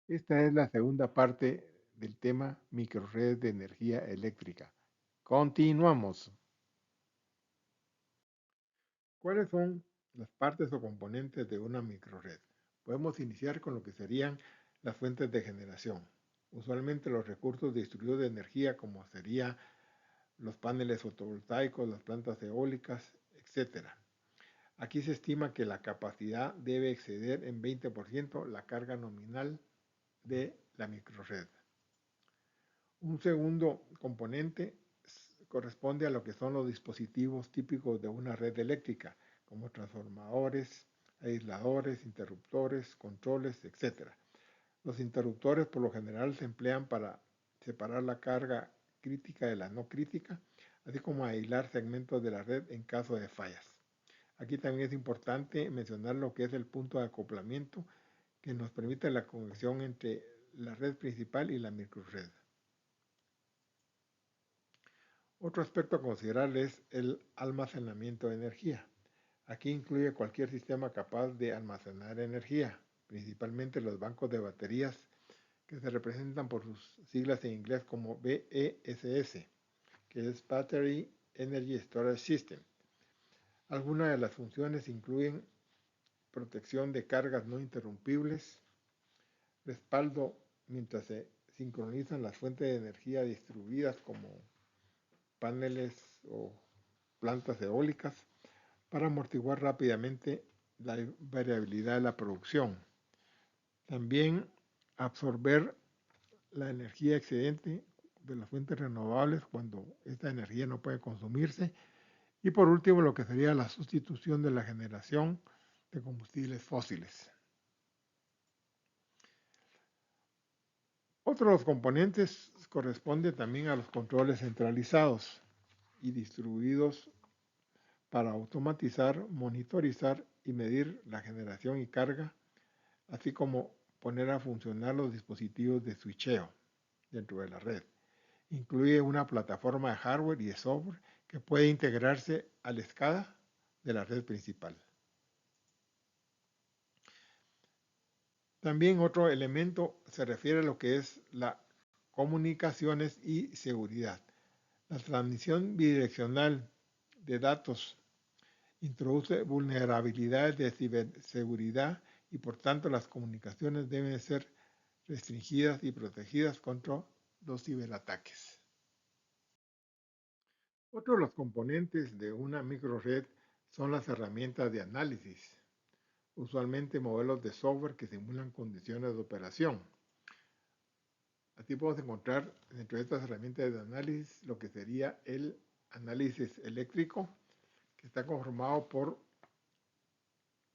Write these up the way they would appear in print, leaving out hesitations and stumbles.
Esta es la segunda parte del tema microredes de energía eléctrica. Continuamos. ¿Cuáles son las partes o componentes de una microred? Podemos iniciar con lo que serían las fuentes de generación. Usualmente los recursos distribuidos de energía como serían los paneles fotovoltaicos, las plantas eólicas, etcétera. Aquí se estima que la capacidad debe exceder en 20% la carga nominal de la microred. Un segundo componente corresponde a lo que son los dispositivos típicos de una red eléctrica, como transformadores, aisladores, interruptores, controles, etc. Los interruptores por lo general se emplean para separar la carga crítica de la no crítica, así como aislar segmentos de la red en caso de fallas. Aquí también es importante mencionar lo que es el punto de acoplamiento que nos permite la conexión entre la red principal y la microred. Otro aspecto a considerar es el almacenamiento de energía. Aquí incluye cualquier sistema capaz de almacenar energía, principalmente los bancos de baterías que se representan por sus siglas en inglés como BESS, que es Battery Energy Storage System. Algunas de las funciones incluyen protección de cargas no interrumpibles, respaldo mientras se sincronizan las fuentes de energía distribuidas como paneles o plantas eólicas para amortiguar rápidamente la variabilidad de la producción. También absorber la energía excedente de las fuentes renovables cuando esta energía no puede consumirse. Y por último, lo que sería la sustitución de la generación de combustibles fósiles. Otro de los componentes corresponde también a los controles centralizados y distribuidos para automatizar, monitorizar y medir la generación y carga, así como poner a funcionar los dispositivos de switcheo dentro de la red. Incluye una plataforma de hardware y de software que puede integrarse al SCADA de la red principal. También otro elemento se refiere a lo que es la comunicaciones y seguridad. La transmisión bidireccional de datos introduce vulnerabilidades de ciberseguridad y por tanto las comunicaciones deben ser restringidas y protegidas contra los ciberataques. Otro de los componentes de una microred son las herramientas de análisis, usualmente modelos de software que simulan condiciones de operación. Aquí podemos encontrar dentro de estas herramientas de análisis lo que sería el análisis eléctrico, que está conformado por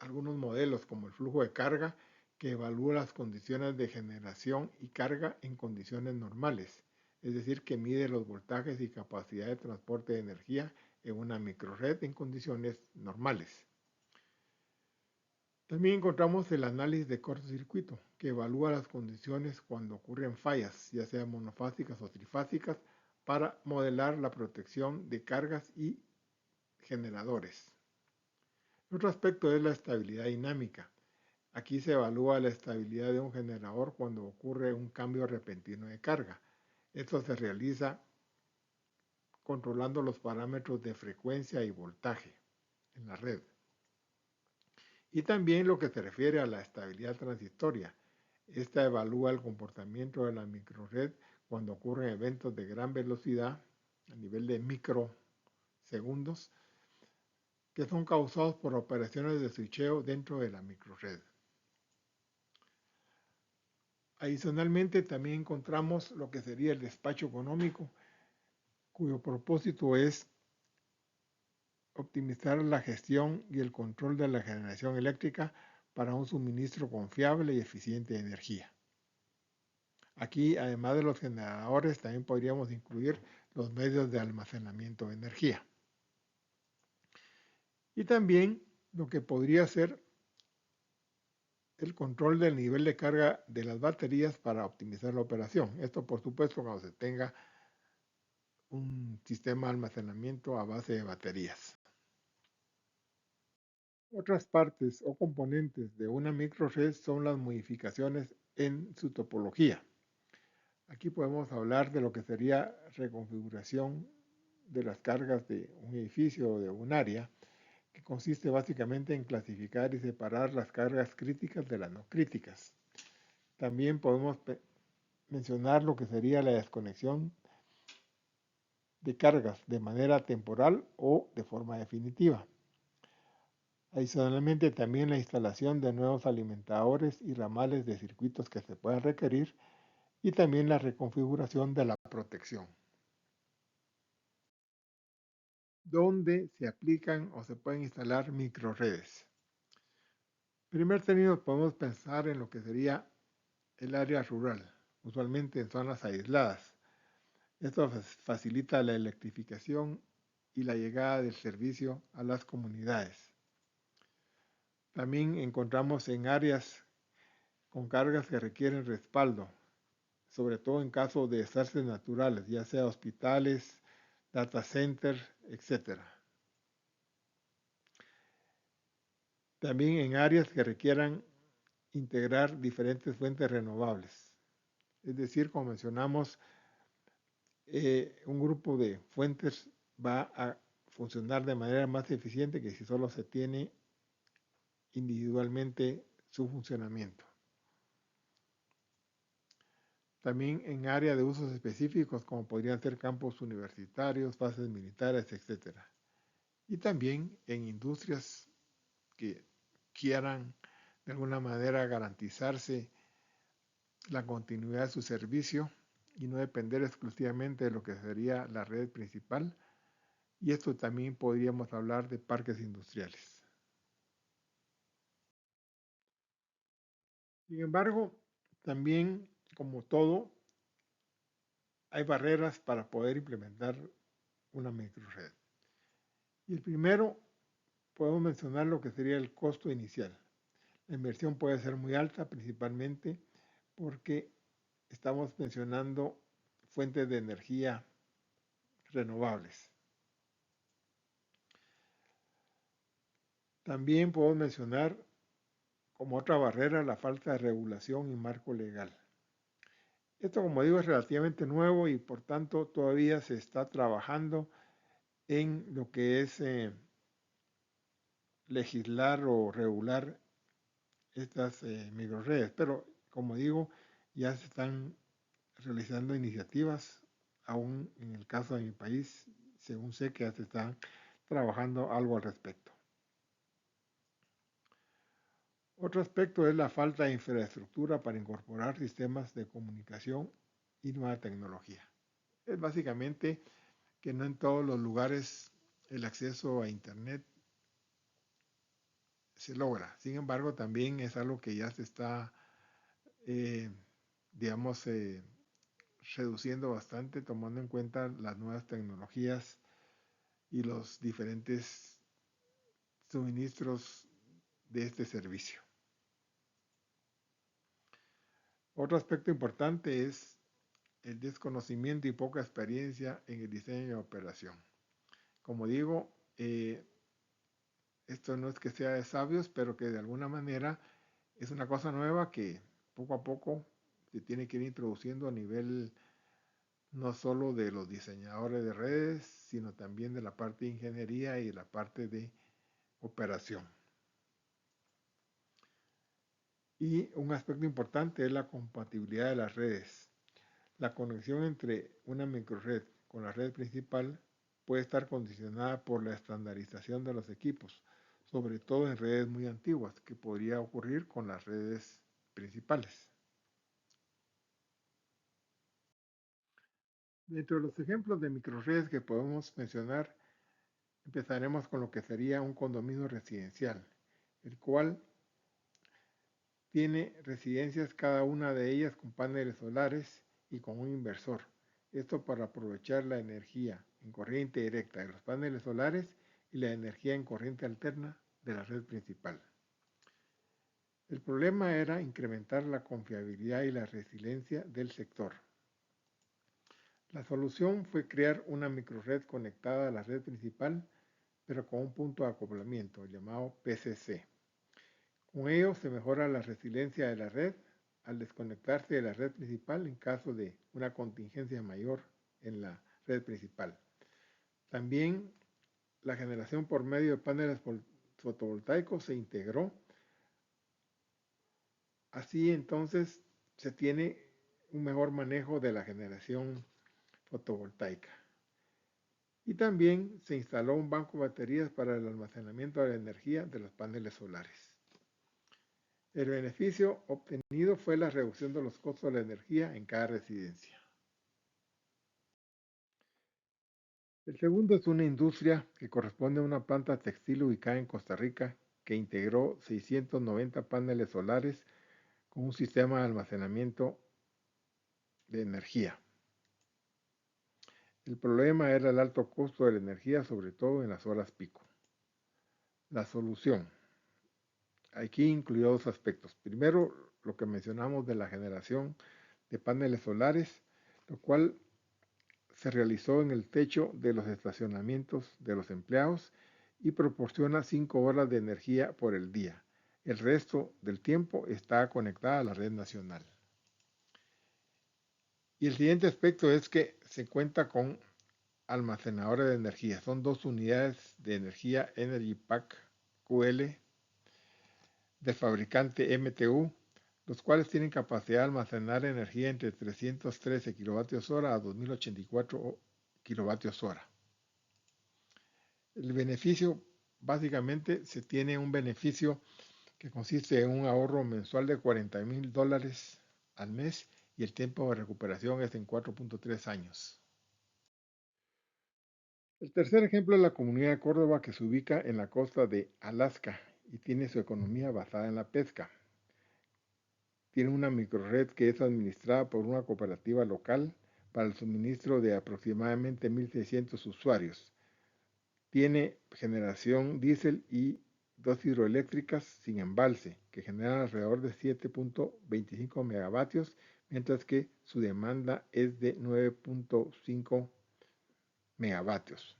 algunos modelos como el flujo de carga, que evalúa las condiciones de generación y carga en condiciones normales, es decir, que mide los voltajes y capacidad de transporte de energía en una microred en condiciones normales. También encontramos el análisis de cortocircuito, que evalúa las condiciones cuando ocurren fallas, ya sean monofásicas o trifásicas, para modelar la protección de cargas y generadores. Otro aspecto es la estabilidad dinámica. Aquí se evalúa la estabilidad de un generador cuando ocurre un cambio repentino de carga. Esto se realiza controlando los parámetros de frecuencia y voltaje en la red. Y también lo que se refiere a la estabilidad transitoria. Esta evalúa el comportamiento de la microred cuando ocurren eventos de gran velocidad a nivel de microsegundos que son causados por operaciones de switcheo dentro de la microred. Adicionalmente, también encontramos lo que sería el despacho económico, cuyo propósito es optimizar la gestión y el control de la generación eléctrica para un suministro confiable y eficiente de energía. Aquí, además de los generadores, también podríamos incluir los medios de almacenamiento de energía. Y también lo que podría ser el control del nivel de carga de las baterías para optimizar la operación. Esto, por supuesto, cuando se tenga un sistema de almacenamiento a base de baterías. Otras partes o componentes de una microred son las modificaciones en su topología. Aquí podemos hablar de lo que sería reconfiguración de las cargas de un edificio o de un área, que consiste básicamente en clasificar y separar las cargas críticas de las no críticas. También podemos mencionar lo que sería la desconexión de cargas de manera temporal o de forma definitiva. Adicionalmente, también la instalación de nuevos alimentadores y ramales de circuitos que se puedan requerir y también la reconfiguración de la protección, donde se aplican o se pueden instalar microredes. En primer término, podemos pensar en lo que sería el área rural, usualmente en zonas aisladas. Esto facilita la electrificación y la llegada del servicio a las comunidades. También encontramos en áreas con cargas que requieren respaldo, sobre todo en caso de desastres naturales, ya sea hospitales, data centers, etc. También en áreas que requieran integrar diferentes fuentes renovables. Es decir, como mencionamos, un grupo de fuentes va a funcionar de manera más eficiente que si solo se tiene individualmente su funcionamiento. También en áreas de usos específicos como podrían ser campos universitarios, bases militares, etc. Y también en industrias que quieran de alguna manera garantizarse la continuidad de su servicio y no depender exclusivamente de lo que sería la red principal. Y esto también podríamos hablar de parques industriales. Sin embargo, también, como todo, hay barreras para poder implementar una microred. Y el primero, podemos mencionar lo que sería el costo inicial. La inversión puede ser muy alta, principalmente porque estamos mencionando fuentes de energía renovables. También podemos mencionar como otra barrera la falta de regulación y marco legal. Esto, como digo, es relativamente nuevo y por tanto todavía se está trabajando en lo que es legislar o regular estas microredes. Pero, como digo, ya se están realizando iniciativas, aún en el caso de mi país, según sé que ya se está trabajando algo al respecto. Otro aspecto es la falta de infraestructura para incorporar sistemas de comunicación y nueva tecnología. Es básicamente que no en todos los lugares el acceso a Internet se logra. Sin embargo, también es algo que ya se está, eh, digamos, reduciendo bastante, tomando en cuenta las nuevas tecnologías y los diferentes suministros de este servicio. Otro aspecto importante es el desconocimiento y poca experiencia en el diseño y operación. Como digo, esto no es que sea de sabios, pero que de alguna manera es una cosa nueva que poco a poco se tiene que ir introduciendo a nivel no solo de los diseñadores de redes, sino también de la parte de ingeniería y de la parte de operación. Y un aspecto importante es la compatibilidad de las redes. La conexión entre una microred con la red principal puede estar condicionada por la estandarización de los equipos, sobre todo en redes muy antiguas, que podría ocurrir con las redes principales. Dentro de los ejemplos de microredes que podemos mencionar, empezaremos con lo que sería un condominio residencial, el cual tiene residencias, cada una de ellas con paneles solares y con un inversor. Esto para aprovechar la energía en corriente directa de los paneles solares y la energía en corriente alterna de la red principal. El problema era incrementar la confiabilidad y la resiliencia del sector. La solución fue crear una microred conectada a la red principal, pero con un punto de acoplamiento llamado PCC. Con ello se mejora la resiliencia de la red, al desconectarse de la red principal en caso de una contingencia mayor en la red principal. También la generación por medio de paneles fotovoltaicos se integró. Así entonces se tiene un mejor manejo de la generación fotovoltaica. Y también se instaló un banco de baterías para el almacenamiento de la energía de los paneles solares. El beneficio obtenido fue la reducción de los costos de la energía en cada residencia. El segundo es una industria que corresponde a una planta textil ubicada en Costa Rica que integró 690 paneles solares con un sistema de almacenamiento de energía. El problema era el alto costo de la energía, sobre todo en las horas pico. La solución. Aquí incluyó dos aspectos. Primero, lo que mencionamos de la generación de paneles solares, lo cual se realizó en el techo de los estacionamientos de los empleados y proporciona 5 horas de energía por el día. El resto del tiempo está conectada a la red nacional. Y el siguiente aspecto es que se cuenta con almacenadores de energía. Son 2 unidades de energía Energy Pack QL del fabricante MTU, los cuales tienen capacidad de almacenar energía entre 313 kWh a 2084 kWh. El beneficio, básicamente, se tiene un beneficio que consiste en un ahorro mensual de $40,000 al mes y el tiempo de recuperación es en 4.3 años. El tercer ejemplo es la comunidad de Córdoba que se ubica en la costa de Alaska y tiene su economía basada en la pesca. Tiene una microred que es administrada por una cooperativa local para el suministro de aproximadamente 1.600 usuarios. Tiene generación diésel y 2 hidroeléctricas sin embalse, que generan alrededor de 7.25 megavatios, mientras que su demanda es de 9.5 megavatios.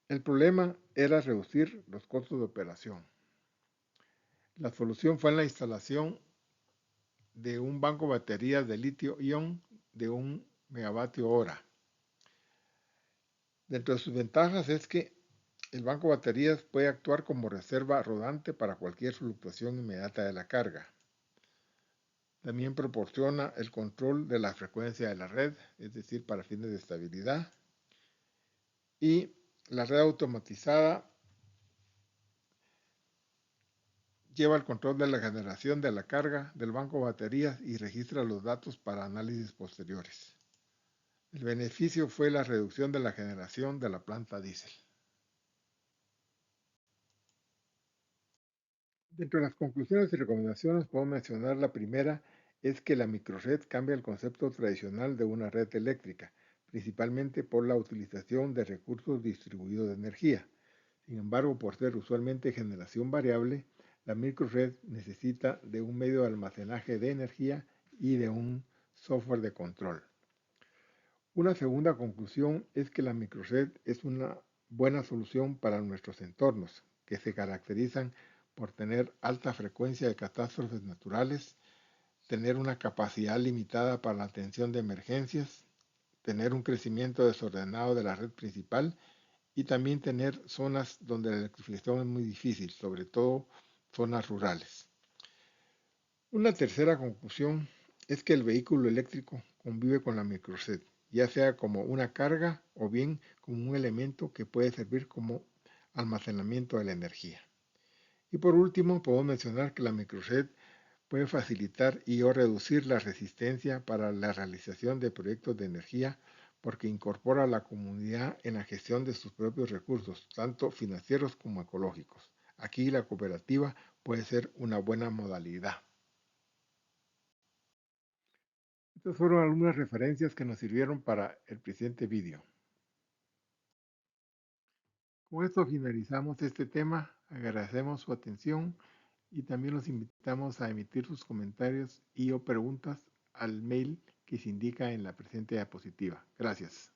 El problema era reducir los costos de operación. La solución fue la instalación de un banco de baterías de litio-ion de 1 megavatio hora. Dentro de sus ventajas es que el banco de baterías puede actuar como reserva rodante para cualquier fluctuación inmediata de la carga. También proporciona el control de la frecuencia de la red, es decir, para fines de estabilidad. Y la red automatizada lleva el control de la generación de la carga del banco de baterías y registra los datos para análisis posteriores. El beneficio fue la reducción de la generación de la planta diésel. Dentro de las conclusiones y recomendaciones puedo mencionar la primera es que la microred cambia el concepto tradicional de una red eléctrica, principalmente por la utilización de recursos distribuidos de energía. Sin embargo, por ser usualmente generación variable, la microred necesita de un medio de almacenaje de energía y de un software de control. Una segunda conclusión es que la microred es una buena solución para nuestros entornos, que se caracterizan por tener alta frecuencia de catástrofes naturales, tener una capacidad limitada para la atención de emergencias, tener un crecimiento desordenado de la red principal y también tener zonas donde la electrificación es muy difícil, sobre todo zonas rurales. Una tercera conclusión es que el vehículo eléctrico convive con la microred, ya sea como una carga o bien como un elemento que puede servir como almacenamiento de la energía. Y por último, puedo mencionar que la microred puede facilitar y o reducir la resistencia para la realización de proyectos de energía porque incorpora a la comunidad en la gestión de sus propios recursos, tanto financieros como ecológicos. Aquí la cooperativa puede ser una buena modalidad. Estas fueron algunas referencias que nos sirvieron para el presente vídeo. Con esto finalizamos este tema, agradecemos su atención y también los invitamos a emitir sus comentarios y o preguntas al mail que se indica en la presente diapositiva. Gracias.